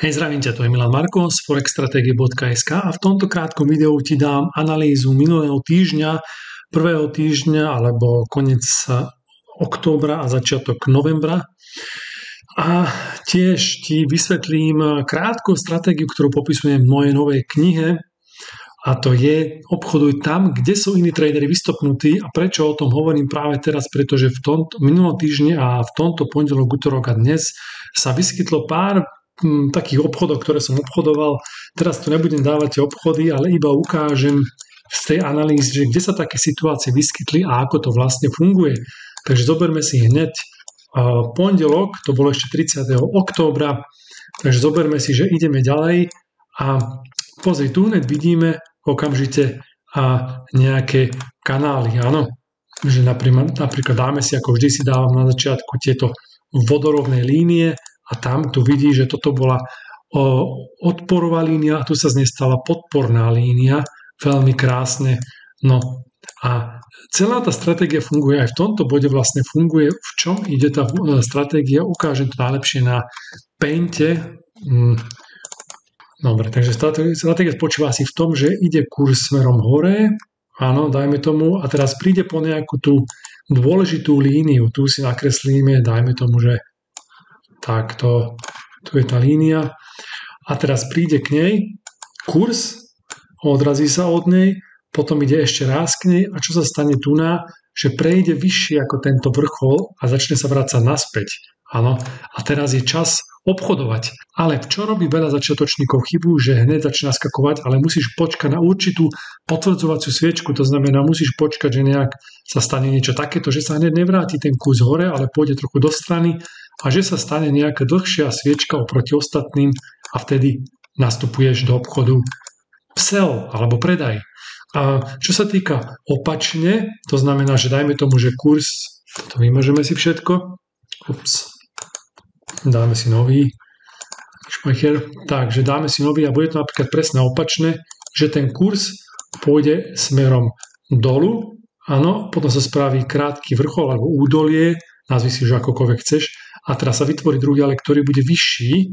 Hej, zdravím ťa, to je Milan Marko z forexstrategie.sk a v tomto krátkom videu ti dám analýzu minulého týždňa, prvého týždňa alebo koniec októbra a začiatok novembra. A tiež ti vysvetlím krátku stratégiu, ktorú popisujem v mojej novej knihe, a to je obchoduj tam, kde sú iní tradery vystopnutí. A prečo o tom hovorím práve teraz? Pretože v tomto minulom týždni a v tomto pondelok, utorok a dnes sa vyskytlo pár takých obchodov, ktoré som obchodoval. Teraz tu nebudem dávať tie obchody, ale iba ukážem z tej analýzy, že kde sa také situácie vyskytli a ako to vlastne funguje. Takže zoberme si hneď pondelok, to bolo ešte 30. októbra, takže zoberme si, že ideme ďalej a pozri, tu hneď vidíme okamžite nejaké kanály, áno, že napríklad dáme si, ako vždy si dávam na začiatku tieto vodorovné línie a tam tu vidí, že toto bola odporová línia a tu sa z nej stala podporná línia, veľmi krásne. No a celá tá stratégia funguje aj v tomto bode, vlastne funguje. V čom ide tá stratégia? Ukážem to najlepšie na Painte. Dobre, takže stratégia spočíva asi v tom, že ide kurz smerom hore, áno, dajme tomu, a teraz príde po nejakú tú dôležitú líniu, tu si nakreslíme, dajme tomu, že takto, tu je tá línia a teraz príde k nej kurz, odrazí sa od nej, potom ide ešte raz k nej a čo sa stane tu že prejde vyššie ako tento vrchol a začne sa vrácať naspäť. Áno, a teraz je čas obchodovať. Ale čo robí veľa začiatočníkov chybu, že hneď začne naskakovať, ale musíš počkať na určitú potvrdzovaciu sviečku, to znamená, musíš počkať, že nejak sa stane niečo takéto, že sa hneď nevráti ten kurz hore, ale pôjde trochu do strany a že sa stane nejaká dlhšia sviečka oproti ostatným a vtedy nastupuješ do obchodu sell alebo predaj. A čo sa týka opačne, to znamená, že dajme tomu, že kurz, to vymažeme si všetko, dáme si nový špajcher, takže dáme si nový a bude to napríklad presne opačne, že ten kurz pôjde smerom dolu, áno, potom sa spraví krátky vrchol alebo údolie, nazvi si už akokoľvek chceš, a teraz sa vytvorí druhý, ale ktorý bude vyšší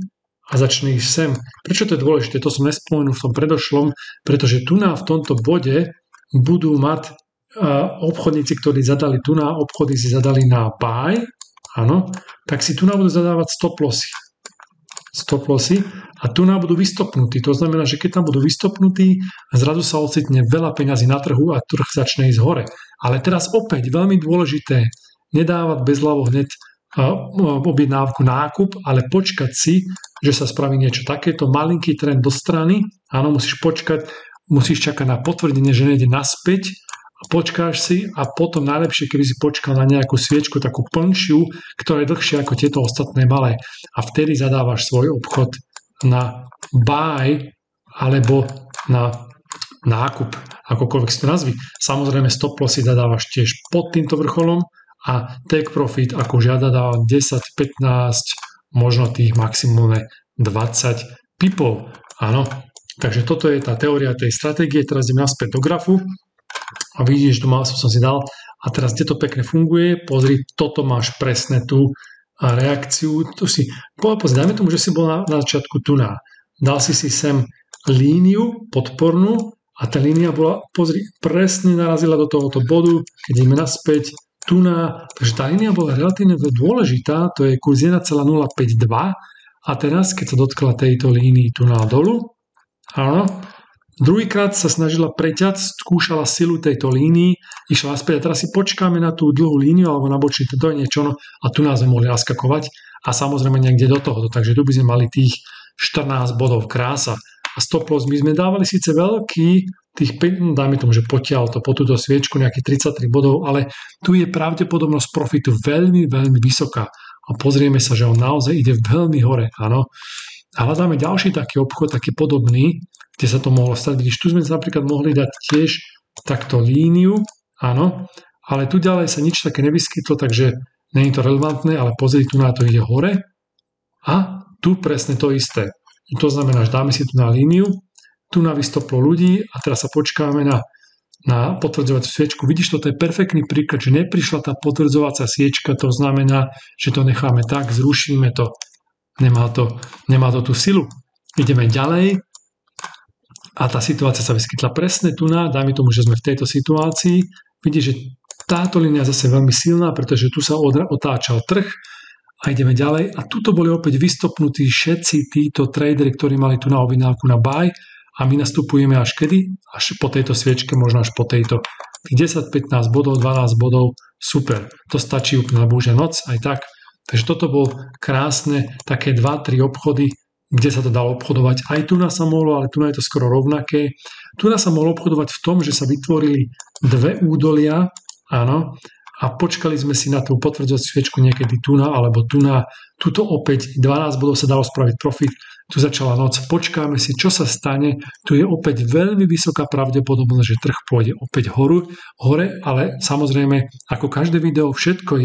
a začne ísť sem. Prečo to je dôležité? To som nespomenul v tom predošlom, pretože tu v tomto bode budú mať obchodníci, ktorí zadali tu obchody si zadali na buy, áno, tak si tu budú zadávať stop lossy a tu budú vystopnutí. To znamená, že keď tam budú vystopnutí, zrazu sa ocitne veľa peňazí na trhu a trh začne ísť hore. Ale teraz opäť veľmi dôležité, nedávať bezhlavo hneď objednávku nákup, ale počkať si, že sa spraví niečo takéto, malinký trend do strany, áno, musíš počkať, musíš čakať na potvrdenie, že nejde naspäť, počkáš si a potom najlepšie, keby si počkal na nejakú sviečku, takú plnšiu, ktorá je dlhšia ako tieto ostatné malé. A vtedy zadávaš svoj obchod na buy alebo na nákup, akokoľvek si to nazvi. Samozrejme stop lossy zadávaš tiež pod týmto vrcholom a take profit, ako žiada, dávam 10, 15, možno tých maximálne 20 pipov. Áno, takže toto je tá teória tej stratégie. Teraz idem naspäť do grafu. A vidíš, tu som si dal a teraz kde to pekne funguje, pozri, toto máš presne tú reakciu, tu si, dajme tomu, že si bol na začiatku tu dal si sem líniu podpornú a tá línia bola, pozri, presne narazila do tohoto bodu, keď ideme naspäť, takže tá línia bola relatívne dôležitá, to je kurz 1,052 a teraz, keď sa dotkla tejto línii tu dolu, áno, druhýkrát sa snažila preťať, skúšala silu tejto línii, išla naspäť a teraz si počkáme na tú dlhú líniu alebo na bočný, to je niečo, a tu nás sme mohli naskakovať a samozrejme niekde do tohoto, takže tu by sme mali tých 14 bodov, krása. A stop loss my sme dávali síce veľký, tých 5, dajme tomu, že potiaľ to po túto sviečku nejakých 33 bodov, ale tu je pravdepodobnosť profitu veľmi, veľmi vysoká. A pozrieme sa, že on naozaj ide veľmi hore, áno. A hľadáme ďalší taký obchod, taký podobný, kde sa to mohlo stať. Vidíš, tu sme napríklad mohli dať tiež takto líniu, áno, ale tu ďalej sa nič také nevyskytlo, takže nie je to relevantné, ale pozri, tu na to ide hore a tu presne to isté. To znamená, že dáme si tu na líniu, tu vystoplo ľudí a teraz sa počkáme na potvrdzovaciu sviečku. Vidíš, toto je perfektný príklad, že neprišla tá potvrdzovacia sviečka, to znamená, že to necháme tak, zrušíme to Nemá to tú silu. Ideme ďalej a tá situácia sa vyskytla presne tu dajme tomu, že sme v tejto situácii. Vidíš, že táto línia zase je veľmi silná, pretože tu sa otáčal trh a ideme ďalej. A tuto boli opäť vystopnutí všetci títo tradery, ktorí mali tu na objednávku na buy a my nastupujeme až kedy? Až po tejto sviečke, možno až po tejto. Tých 10, 15 bodov, 12 bodov, super. To stačí úplne, lebo už je noc aj tak. Takže toto bol krásne, také 2-3 obchody, kde sa to dalo obchodovať. Aj tu sa mohlo, ale tu je to skoro rovnaké. Tu sa mohlo obchodovať v tom, že sa vytvorili dve údolia, áno, a počkali sme si na tú potvrdzovaciu sviečku niekedy alebo tuto opäť 12 bodov sa dalo spraviť profit, tu začala noc, počkáme si, čo sa stane, tu je opäť veľmi vysoká pravdepodobnosť, že trh pôjde opäť hore, ale samozrejme, ako každé video, všetko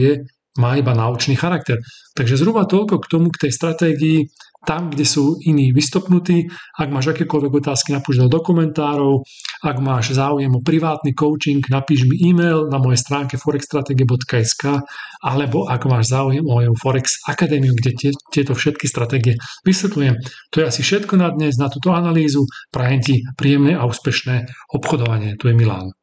má iba naučný charakter. Takže zhruba toľko k tomu, k tej stratégii, tam, kde sú iní vystopnutí. Ak máš akékoľvek otázky, napíš do komentárov. Ak máš záujem o privátny coaching, napíš mi e-mail na mojej stránke forexstrategie.sk alebo ak máš záujem o moju Forex Akadémiu, kde tieto všetky stratégie vysvetľujem. To je asi všetko na dnes, na túto analýzu. Prajem ti príjemné a úspešné obchodovanie. Tu je Milan.